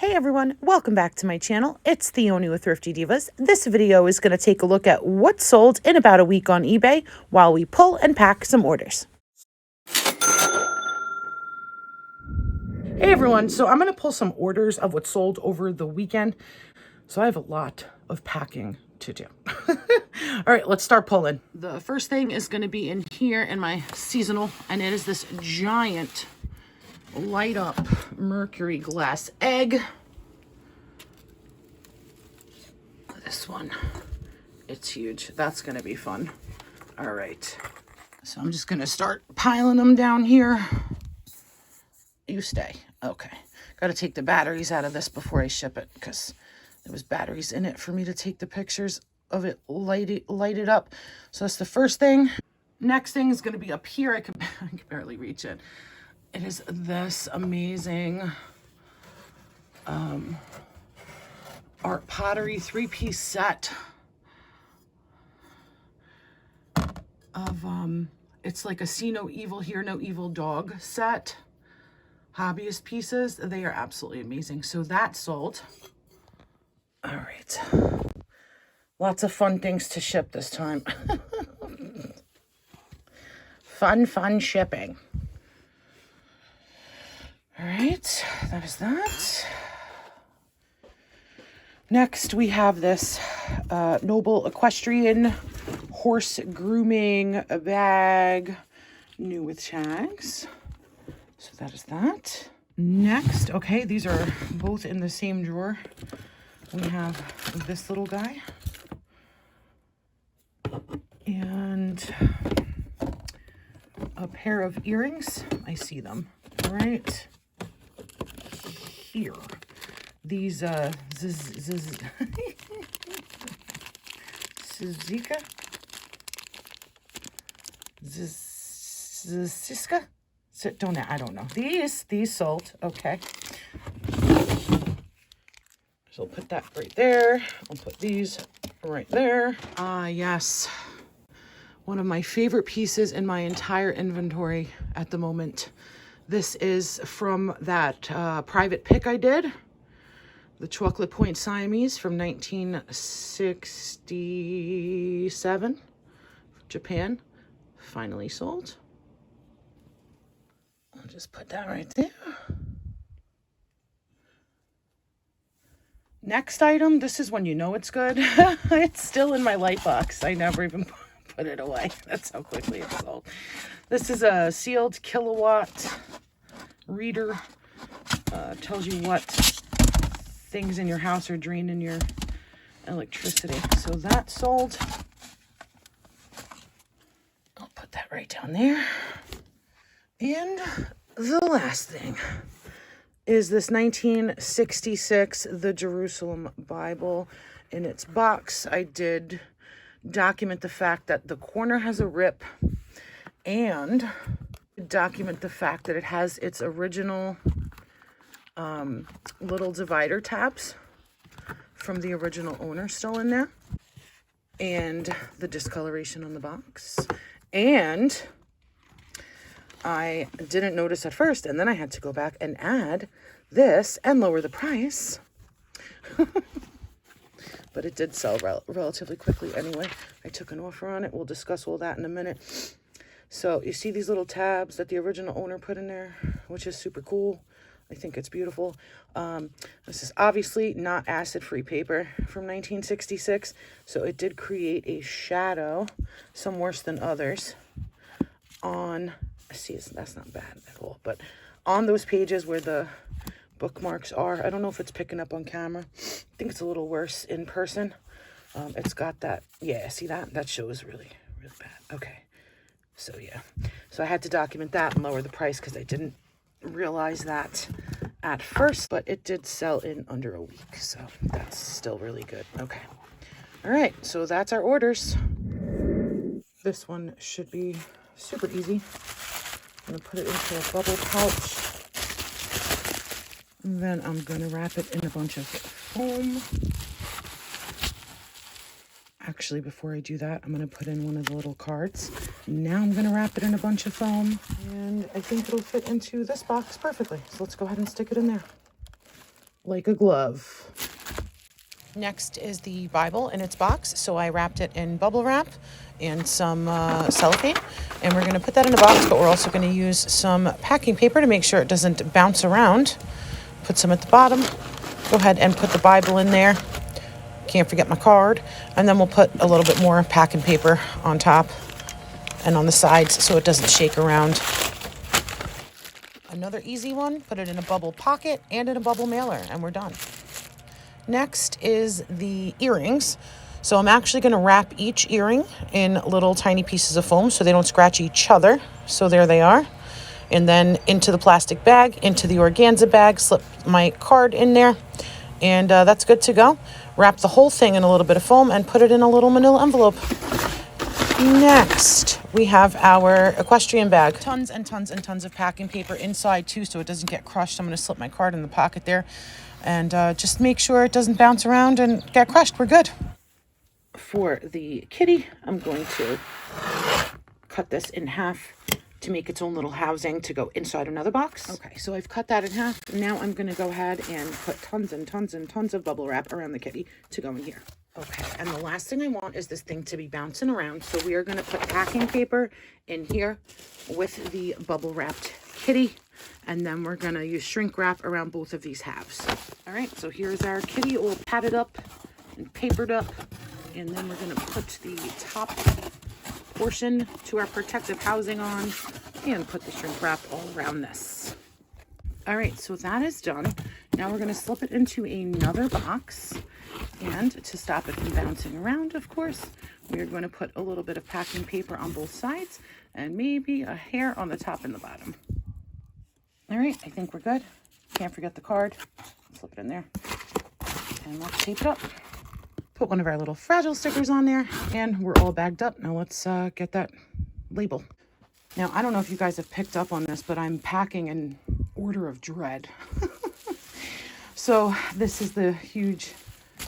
Hey everyone, welcome back to my channel. It's Theoni with Thrifty Divas. This video is going to take a look at what sold in about a week on eBay while we pull and pack some orders. Hey everyone, so I'm going to pull some orders of what sold over the weekend. So I have a lot of packing to do. All right, let's start pulling. The first thing is going to be in here in my seasonal, and it is this giant light up mercury glass egg. This one, it's huge. That's gonna be fun. All right, so I'm just gonna start piling them down here. You stay. Okay, gotta take the batteries out of this before I ship it because there was batteries in it for me to take the pictures of it lighted up. So that's the first thing. Next thing is gonna be up here. I can barely reach it. It is this amazing art pottery 3-piece set of it's like a see no evil, hear no evil dog set. Hobbyist pieces. They are absolutely amazing. So that sold. All right. Lots of fun things to ship this time. Fun shipping. All right, that is that. Next, we have this Noble Equestrian horse grooming bag, new with tags. So that is that. Next, okay, these are both in the same drawer. We have this little guy. And a pair of earrings. I see them right here. These Suzuka? Siska? I don't know. These sold. Okay. So I'll put that right there. I'll put these right there. Yes. One of my favorite pieces in my entire inventory at the moment. This is from that private pick I did. The Chocolate Point Siamese from 1967. Japan. Finally sold. I'll just put that right there. Next item. This is when you know it's good. It's still in my light box. I never even put it away. That's how quickly it's sold. This is a sealed kilowatt reader. Tells you what things in your house are draining your electricity. So that sold. I'll put that right down there. And the last thing is this 1966, the Jerusalem Bible. In its box, I did document the fact that the corner has a rip and document the fact that it has its original little divider tabs from the original owner still in there, and the discoloration on the box. And I didn't notice at first, and then I had to go back and add this and lower the price. But it did sell relatively quickly anyway. I took an offer on it. We'll discuss all that in a minute. So you see these little tabs that the original owner put in there, which is super cool. I think it's beautiful. This is obviously not acid-free paper from 1966. So it did create a shadow, some worse than others, on... See, that's not bad at all, but on those pages where the bookmarks are, I don't know if it's picking up on camera. I think it's a little worse in person. It's got that, yeah, see that shows really bad. Okay, so yeah, so I had to document that and lower the price because I didn't realize that at first, but it did sell in under a week, so that's still really good. Okay, all right, so that's our orders. This one should be super easy. I'm going to put it into a bubble pouch. And then I'm going to wrap it in a bunch of foam. Actually, before I do that, I'm going to put in one of the little cards. Now I'm going to wrap it in a bunch of foam. And I think it'll fit into this box perfectly. So let's go ahead and stick it in there. like a glove. Next is the Bible in its box. So I wrapped it in bubble wrap and some cellophane. And we're going to put that in a box, but we're also going to use some packing paper to make sure it doesn't bounce around. Put some at the bottom. Go ahead and put the Bible in there. Can't forget my card. And then we'll put a little bit more packing paper on top and on the sides so it doesn't shake around. Another easy one, put it in a bubble pocket and in a bubble mailer, and we're done. Next is the earrings. So I'm actually going to wrap each earring in little tiny pieces of foam so they don't scratch each other. So there they are. And then into the plastic bag, into the organza bag, slip my card in there, and that's good to go. Wrap the whole thing in a little bit of foam and put it in a little manila envelope. Next, we have our equestrian bag. Tons and tons and tons of packing paper inside too, so it doesn't get crushed. I'm going to slip my card in the pocket there and just make sure it doesn't bounce around and get crushed. We're good. For the kitty, I'm going to cut this in half to make its own little housing to go inside another box. Okay, so I've cut that in half. Now I'm going to go ahead and put tons and tons and tons of bubble wrap around the kitty to go in here. Okay, and the last thing I want is this thing to be bouncing around. So we are going to put packing paper in here with the bubble wrapped kitty. And then we're going to use shrink wrap around both of these halves. All right, so here's our kitty all padded up and papered up. And then we're going to put the top portion to our protective housing on and put the shrink wrap all around this. All right, so that is done. Now we're going to slip it into another box. And to stop it from bouncing around, of course, we're going to put a little bit of packing paper on both sides and maybe a hair on the top and the bottom. All right, I think we're good. Can't forget the card. Slip it in there. And let's tape it up. Put one of our little fragile stickers on there, and we're all bagged up. Now let's get that label. Now, I don't know if you guys have picked up on this, but I'm packing in order of dread. So this is the huge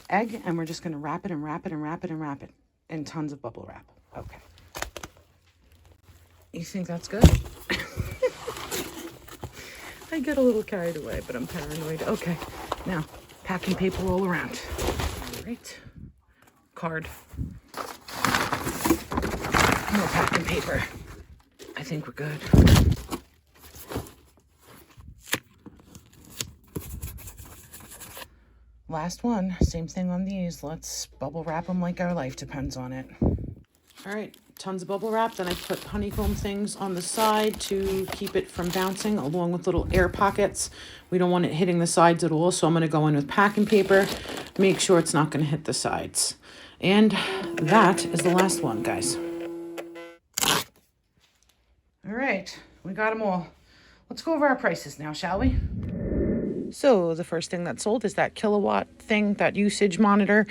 egg, and we're just going to wrap it and wrap it and wrap it and wrap it in tons of bubble wrap. Okay. You think that's good? I get a little carried away, but I'm paranoid. Okay, now packing paper all around. All right, card. More packing paper. I think we're good. Last one, same thing on these. Let's bubble wrap them like our life depends on it. All right, tons of bubble wrap. Then I put honeycomb things on the side to keep it from bouncing, along with little air pockets. We don't want it hitting the sides at all, so I'm going to go in with packing paper, make sure it's not going to hit the sides. And that is the last one, guys. All right, we got them all. Let's go over our prices now, shall we? So the first thing that sold is that kilowatt thing, that usage monitor.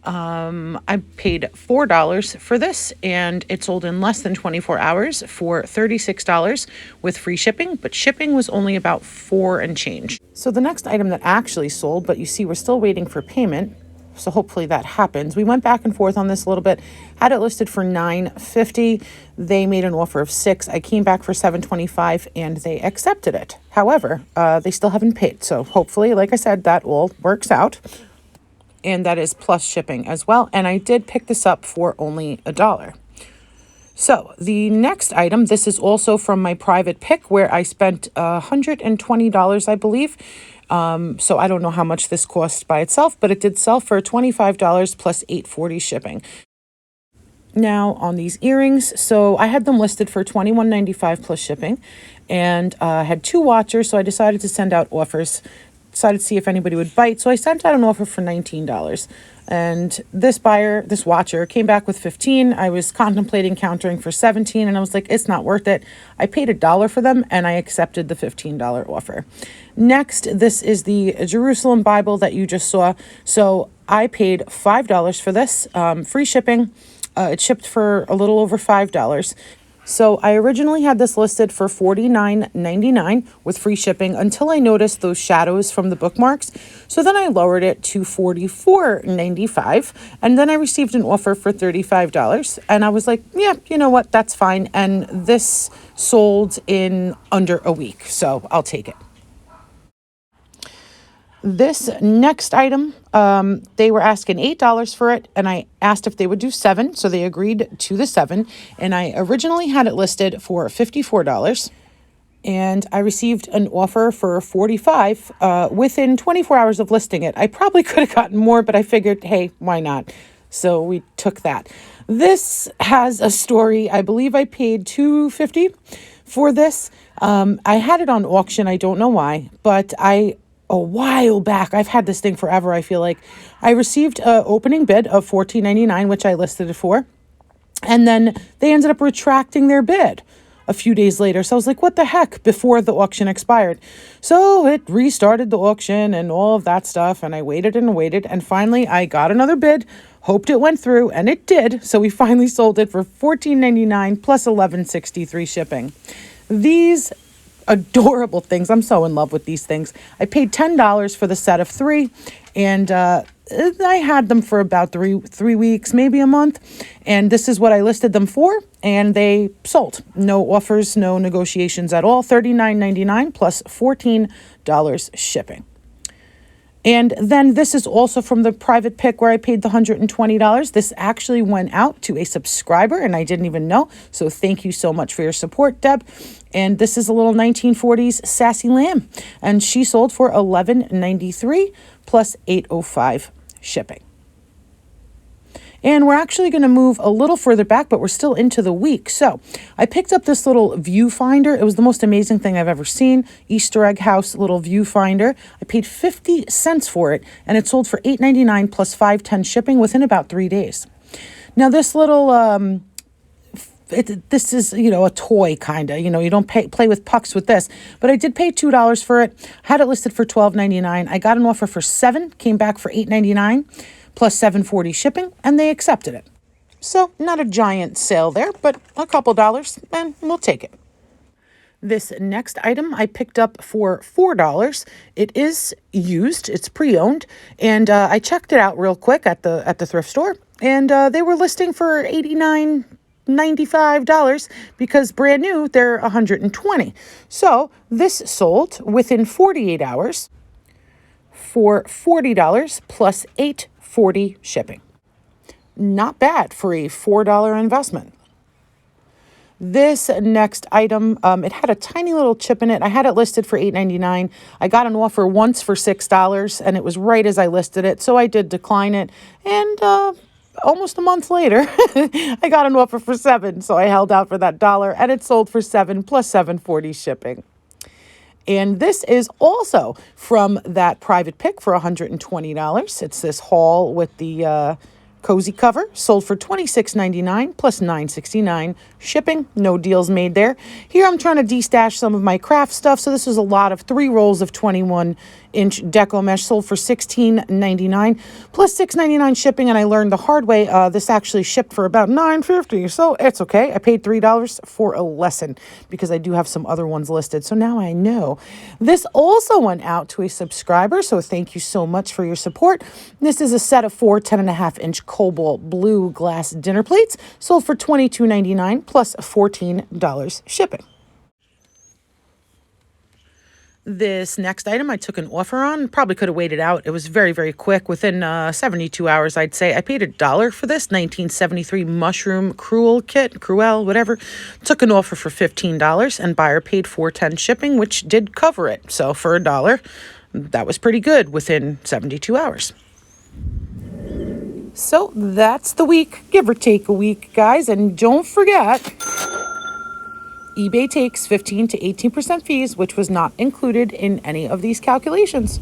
I paid $4 for this, and it sold in less than 24 hours for $36 with free shipping, but shipping was only about $4 and change. So the next item that actually sold, but you see we're still waiting for payment, so hopefully that happens. We went back and forth on this a little bit, had it listed for $9.50. They made an offer of $6. I came back for $7.25 and they accepted it. However, they still haven't paid. So hopefully, like I said, that all works out. And that is plus shipping as well. And I did pick this up for only $1. So the next item, this is also from my private pick where I spent $120, I believe. So I don't know how much this cost by itself, but it did sell for $25 plus $8.40 shipping. Now on these earrings, so I had them listed for $21.95 plus shipping, and I had 2 watchers, so I decided to send out offers. Decided to see if anybody would bite, so I sent out an offer for $19. And this watcher, came back with $15. I was contemplating countering for $17, and I was like, it's not worth it. I paid $1 for them, and I accepted the $15 offer. Next, this is the Jerusalem Bible that you just saw. So I paid $5 for this, free shipping. It shipped for a little over $5. So I originally had this listed for $49.99 with free shipping until I noticed those shadows from the bookmarks. So then I lowered it to $44.95, and then I received an offer for $35. And I was like, yeah, you know what? That's fine. And this sold in under a week, so I'll take it. This next item, they were asking $8 for it, and I asked if they would do $7, so they agreed to the $7, and I originally had it listed for $54, and I received an offer for $45 within 24 hours of listing it. I probably could have gotten more, but I figured, hey, why not? So we took that. This has a story. I believe I paid $250 for this. I had it on auction. I don't know why, but a while back, I've had this thing forever, I feel like, I received an opening bid of $14.99, which I listed it for. And then they ended up retracting their bid a few days later. So I was like, what the heck, before the auction expired. So it restarted the auction and all of that stuff. And I waited and waited. And finally, I got another bid, hoped it went through, and it did. So we finally sold it for $14.99 plus $11.63 shipping. These adorable things. I'm so in love with these things. I paid $10 for the set of 3, and I had them for about three weeks, maybe a month. And this is what I listed them for, and they sold. No offers, no negotiations at all. $39.99 plus $14 shipping. And then this is also from the private pick where I paid the $120. This actually went out to a subscriber, and I didn't even know. So thank you so much for your support, Deb. And this is a little 1940s Sassy Lamb, and she sold for $11.93 plus $8.05 shipping. And we're actually going to move a little further back, but we're still into the week. So I picked up this little viewfinder. It was the most amazing thing I've ever seen. Easter egg house little viewfinder. I paid 50 cents for it, and it sold for $8.99 plus $5.10 shipping within about 3 days. Now this little, this is, a toy kind of, you don't play with pucks with this, but I did pay $2 for it. Had it listed for $12.99. I got an offer for $7, came back for $8.99. plus $7.40 shipping, and they accepted it. So not a giant sale there, but a couple dollars, and we'll take it. This next item I picked up for $4. It is used, it's pre-owned, and I checked it out real quick at the thrift store, and they were listing for $89.95 because brand new they're $120. So this sold within 48 hours for $40 plus $8.40 shipping. Not bad for a $4 investment. This next item, it had a tiny little chip in it. I had it listed for $8.99. I got an offer once for $6, and it was right as I listed it, so I did decline it. And almost a month later, I got an offer for $7, so I held out for that dollar, and it sold for $7 plus $7.40 shipping. And this is also from that private pick for $120. It's this haul with the cozy cover, sold for $26.99 plus $9.69 shipping. No deals made there. Here I'm trying to de-stash some of my craft stuff. So this was a lot of 3 rolls of 21-inch deco mesh, sold for $16.99 plus $6.99 shipping. And I learned the hard way, this actually shipped for about $9.50. So it's okay. I paid $3 for a lesson because I do have some other ones listed. So now I know. This also went out to a subscriber. So thank you so much for your support. This is a set of 4 10.5-inch cobalt blue glass dinner plates, sold for $22.99 plus $14 shipping. This next item I took an offer on. Probably could have waited out. It was very, very quick. Within 72 hours, I'd say. I paid $1 for this 1973 mushroom Cruel, whatever. Took an offer for $15, and buyer paid $4.10 shipping, which did cover it. So for $1, that was pretty good within 72 hours. So that's the week, give or take a week, guys. And don't forget, eBay takes 15 to 18% fees, which was not included in any of these calculations.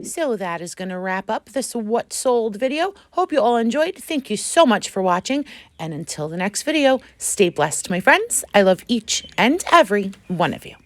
So that is going to wrap up this What Sold video. Hope you all enjoyed. Thank you so much for watching. And until the next video, stay blessed, my friends. I love each and every one of you.